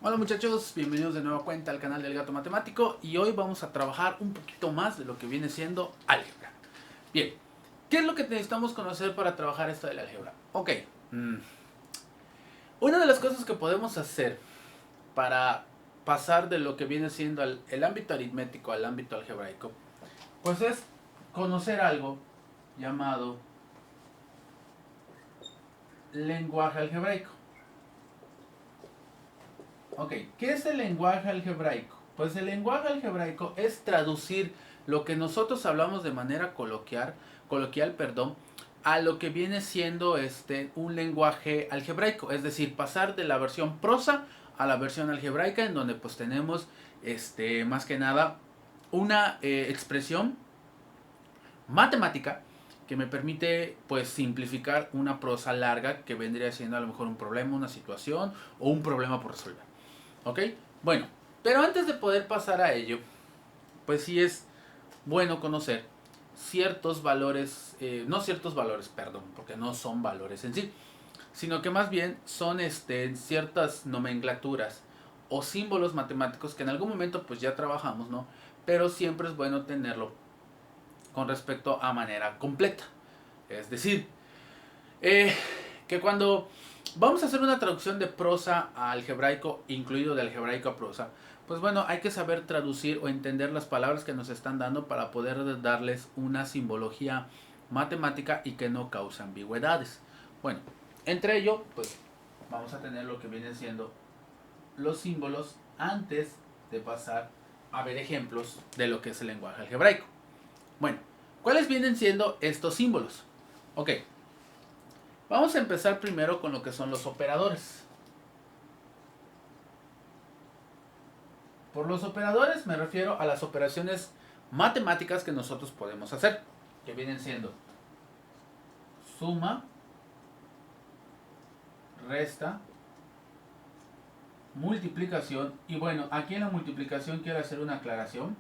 Hola muchachos, bienvenidos de nueva cuenta al canal del Gato Matemático y hoy vamos a trabajar un poquito más de lo que viene siendo álgebra. Bien, ¿qué es lo que necesitamos conocer para trabajar esto del álgebra? Ok, una de las cosas que podemos hacer para pasar de lo que viene siendo el ámbito aritmético al ámbito algebraico, pues es conocer algo llamado lenguaje algebraico. Ok, ¿qué es el lenguaje algebraico? Pues el lenguaje algebraico es traducir lo que nosotros hablamos de manera coloquial, a lo que viene siendo un lenguaje algebraico, es decir, pasar de la versión prosa a la versión algebraica, en donde pues tenemos más que nada una expresión matemática que me permite pues simplificar una prosa larga que vendría siendo a lo mejor un problema, una situación o un problema por resolver. ¿Ok? Bueno, pero antes de poder pasar a ello, pues sí es bueno conocer ciertos valores, no ciertos valores, perdón, porque no son valores en sí, sino que más bien son ciertas nomenclaturas o símbolos matemáticos que en algún momento pues ya trabajamos, ¿no? Pero siempre es bueno tenerlo con respecto a manera completa. Es decir, eh, que cuando vamos a hacer una traducción de prosa a algebraico, incluido de algebraico a prosa, pues bueno, hay que saber traducir o entender las palabras que nos están dando para poder darles una simbología matemática y que no cause ambigüedades. Bueno, entre ello, pues vamos a tener lo que vienen siendo los símbolos antes de pasar a ver ejemplos de lo que es el lenguaje algebraico. Bueno, ¿cuáles vienen siendo estos símbolos? Ok, vamos a empezar primero con lo que son los operadores. Por los operadores me refiero a las operaciones matemáticas que nosotros podemos hacer, que vienen siendo suma, resta, multiplicación. Y bueno, aquí en la multiplicación quiero hacer una aclaración.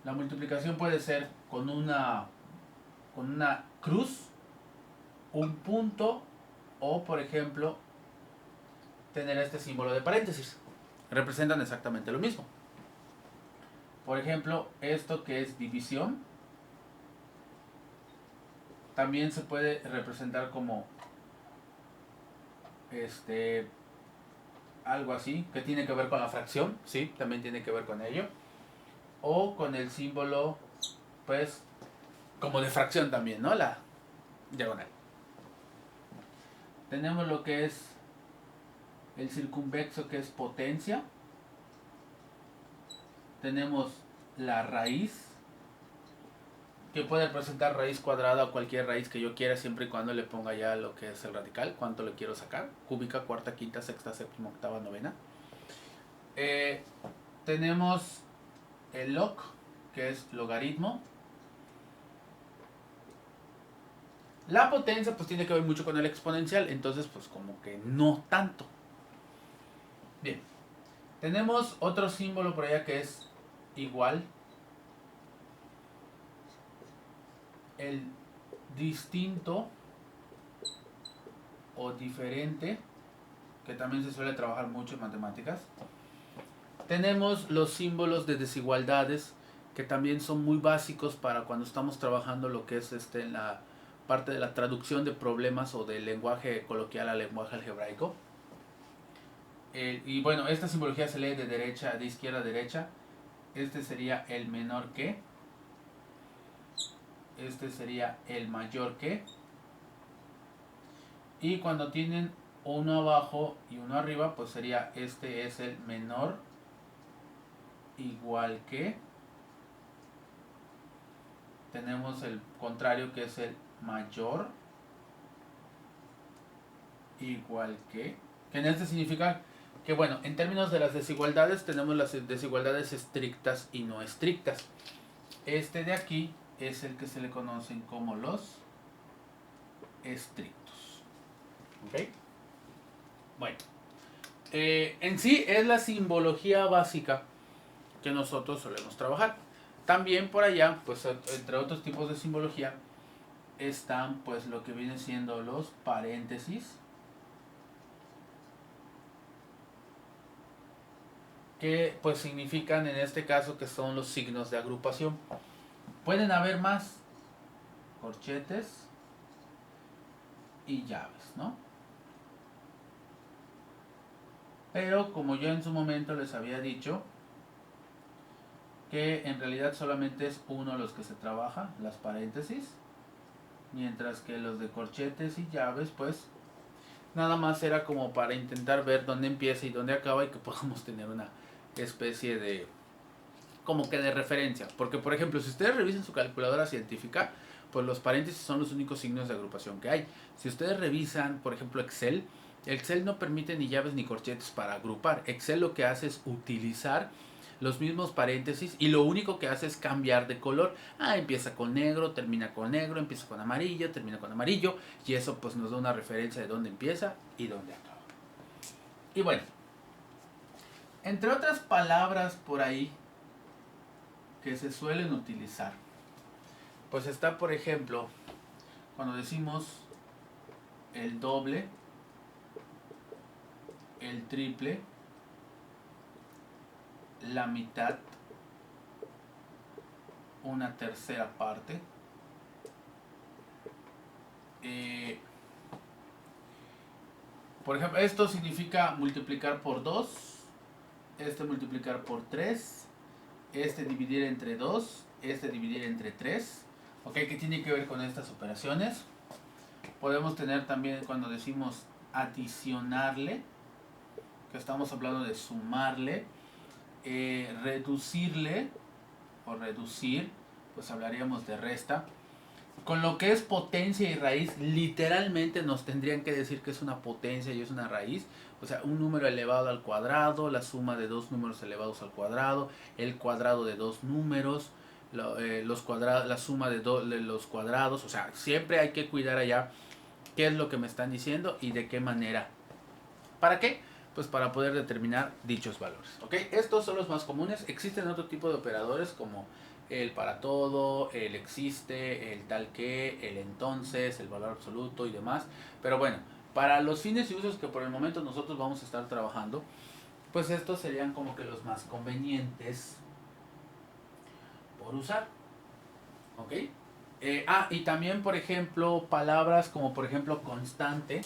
La multiplicación puede ser con una cruz, un punto o, por ejemplo, tener este símbolo de paréntesis. Representan exactamente lo mismo. Por ejemplo, esto que es división, también se puede representar como algo así, que tiene que ver con la fracción, sí, también tiene que ver con ello. O con el símbolo, pues, como de fracción también, ¿no? La diagonal. Tenemos lo que es el circunvexo, que es potencia. Tenemos la raíz, que puede representar raíz cuadrada o cualquier raíz que yo quiera, siempre y cuando le ponga ya lo que es el radical, cuánto le quiero sacar, cúbica, cuarta, quinta, sexta, séptima, octava, novena. Eh, tenemos el log, que es logaritmo. La potencia pues tiene que ver mucho con el exponencial, entonces pues como que no tanto. Bien, tenemos otro símbolo por allá que es igual, el distinto o diferente, que también se suele trabajar mucho en matemáticas. Tenemos los símbolos de desigualdades, que también son muy básicos para cuando estamos trabajando lo que es la parte de la traducción de problemas o del lenguaje coloquial al lenguaje algebraico. Y bueno, esta simbología se lee de izquierda a derecha. Este sería el menor que, este sería el mayor que, y cuando tienen uno abajo y uno arriba, pues sería este es el menor igual que, tenemos el contrario que es el mayor igual que en este significa que bueno, en términos de las desigualdades tenemos las desigualdades estrictas y no estrictas. Este de aquí es el que se le conocen como los estrictos. ¿Ok? Bueno, en sí es la simbología básica que nosotros solemos trabajar. También por allá, pues entre otros tipos de simbología, están pues lo que vienen siendo los paréntesis, que pues significan en este caso que son los signos de agrupación. Pueden haber más corchetes y llaves, ¿no? Pero como yo en su momento les había dicho, que en realidad solamente es uno los que se trabaja, las paréntesis, mientras que los de corchetes y llaves pues nada más era como para intentar ver dónde empieza y dónde acaba y que podamos tener una especie de como que de referencia, porque por ejemplo si ustedes revisan su calculadora científica, pues los paréntesis son los únicos signos de agrupación que hay. Si ustedes revisan por ejemplo Excel no permite ni llaves ni corchetes para agrupar. Excel lo que hace es utilizar los mismos paréntesis y lo único que hace es cambiar de color. Empieza con negro, termina con negro, empieza con amarillo, termina con amarillo, y eso pues nos da una referencia de dónde empieza y dónde acaba. Y bueno, entre otras palabras por ahí que se suelen utilizar, pues está por ejemplo cuando decimos el doble, el triple, la mitad, una tercera parte. Por ejemplo, esto significa multiplicar por 2, este multiplicar por 3, este dividir entre 2, este dividir entre 3. ¿Ok? ¿Qué tiene que ver con estas operaciones? Podemos tener también cuando decimos adicionarle, que estamos hablando de sumarle, reducirle o reducir, pues hablaríamos de resta. Con lo que es potencia y raíz, literalmente nos tendrían que decir que es una potencia y es una raíz. O sea, un número elevado al cuadrado, la suma de dos números elevados al cuadrado, el cuadrado de dos números, la suma de los cuadrados. O sea, siempre hay que cuidar allá qué es lo que me están diciendo y de qué manera. ¿Para qué? Pues para poder determinar dichos valores. ¿Ok? Estos son los más comunes. Existen otro tipo de operadores como el para todo, el existe, el tal que, el entonces, el valor absoluto y demás. Pero bueno, para los fines y usos que por el momento nosotros vamos a estar trabajando, pues estos serían como que los más convenientes por usar. ¿Ok? Y también por ejemplo palabras como por ejemplo constante.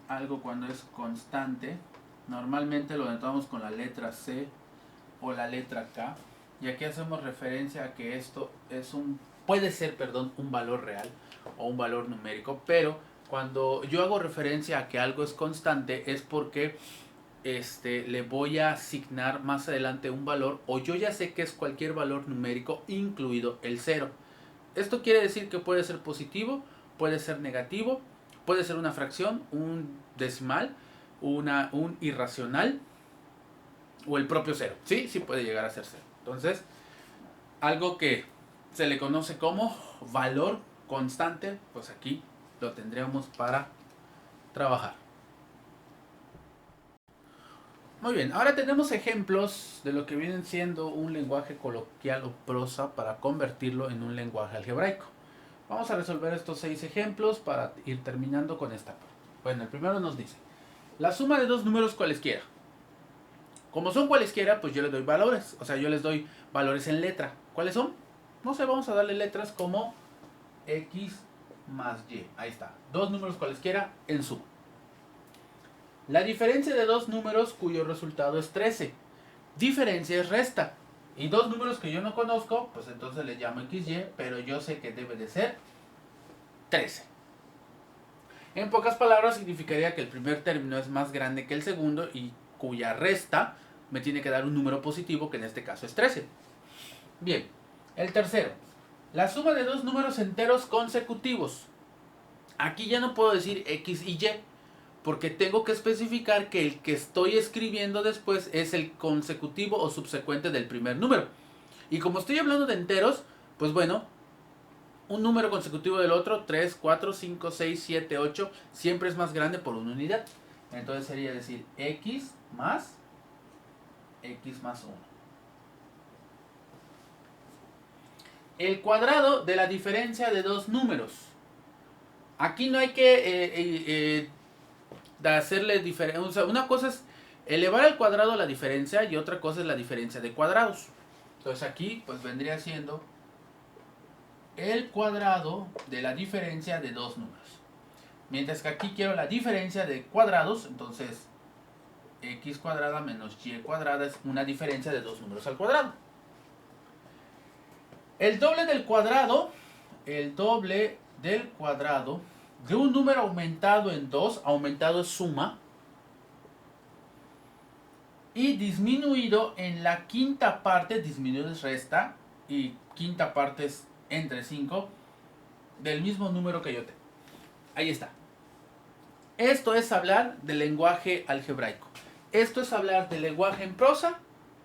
Algo cuando es constante, normalmente lo notamos con la letra C o la letra K. Y aquí hacemos referencia a que esto puede ser un valor real o un valor numérico, pero cuando yo hago referencia a que algo es constante es porque le voy a asignar más adelante un valor, o yo ya sé que es cualquier valor numérico incluido el 0. Esto quiere decir que puede ser positivo, puede ser negativo, puede ser una fracción, un decimal, un irracional o el propio 0. Sí puede llegar a ser 0. Entonces, algo que se le conoce como valor constante, pues aquí lo tendríamos para trabajar. Muy bien, ahora tenemos ejemplos de lo que vienen siendo un lenguaje coloquial o prosa para convertirlo en un lenguaje algebraico. Vamos a resolver estos 6 ejemplos para ir terminando con esta parte. Bueno, el primero nos dice, la suma de dos números cualesquiera. Como son cualesquiera, pues yo les doy valores. O sea, yo les doy valores en letra. ¿Cuáles son? No sé, vamos a darle letras como X más Y. Ahí está. Dos números cualesquiera en suma. La diferencia de dos números cuyo resultado es 13. Diferencia es resta. Y dos números que yo no conozco, pues entonces le llamo XY, pero yo sé que debe de ser 13. En pocas palabras significaría que el primer término es más grande que el segundo y cuya resta me tiene que dar un número positivo, que en este caso es 13. Bien, el tercero. La suma de dos números enteros consecutivos. Aquí ya no puedo decir X y Y, porque tengo que especificar que el que estoy escribiendo después es el consecutivo o subsecuente del primer número. Y como estoy hablando de enteros, pues bueno, un número consecutivo del otro, 3, 4, 5, 6, 7, 8, siempre es más grande por una unidad. Entonces sería decir X más 1. El cuadrado de la diferencia de dos números. Aquí no hay que de hacerle diferencia. O sea, una cosa es Elevar al cuadrado la diferencia y otra cosa es la diferencia de cuadrados. Entonces aquí pues vendría siendo el cuadrado de la diferencia de dos números. Mientras que aquí quiero la diferencia de cuadrados, entonces x cuadrada menos y cuadrada es una diferencia de dos números al cuadrado. El doble del cuadrado de un número aumentado en 2, aumentado es suma, y disminuido en la quinta parte, disminuido es resta, y quinta parte es entre 5, del mismo número que yo tengo. Ahí está. Esto es hablar del lenguaje algebraico. Esto es hablar del lenguaje en prosa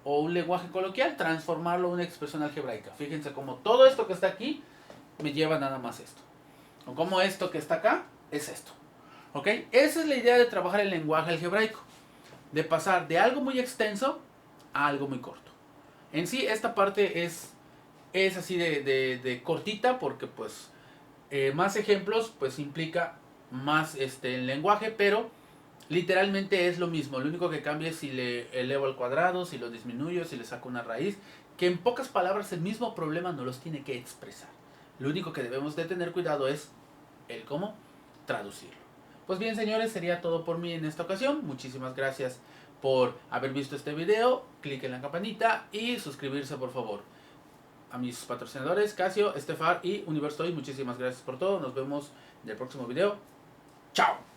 o un lenguaje coloquial, transformarlo en una expresión algebraica. Fíjense cómo todo esto que está aquí me lleva nada más esto. O como esto que está acá es esto. ¿Ok? Esa es la idea de trabajar el lenguaje algebraico. De pasar de algo muy extenso a algo muy corto. En sí, esta parte es así de cortita porque pues más ejemplos pues implica más el lenguaje, pero literalmente es lo mismo. Lo único que cambia es si le elevo al cuadrado, si lo disminuyo, si le saco una raíz, que en pocas palabras el mismo problema no los tiene que expresar. Lo único que debemos de tener cuidado es el cómo traducirlo. Pues bien, señores, sería todo por mí en esta ocasión. Muchísimas gracias por haber visto este video. Clic en la campanita y suscribirse, por favor. A mis patrocinadores, Casio, Estefar y Universoy, muchísimas gracias por todo. Nos vemos en el próximo video. ¡Chao!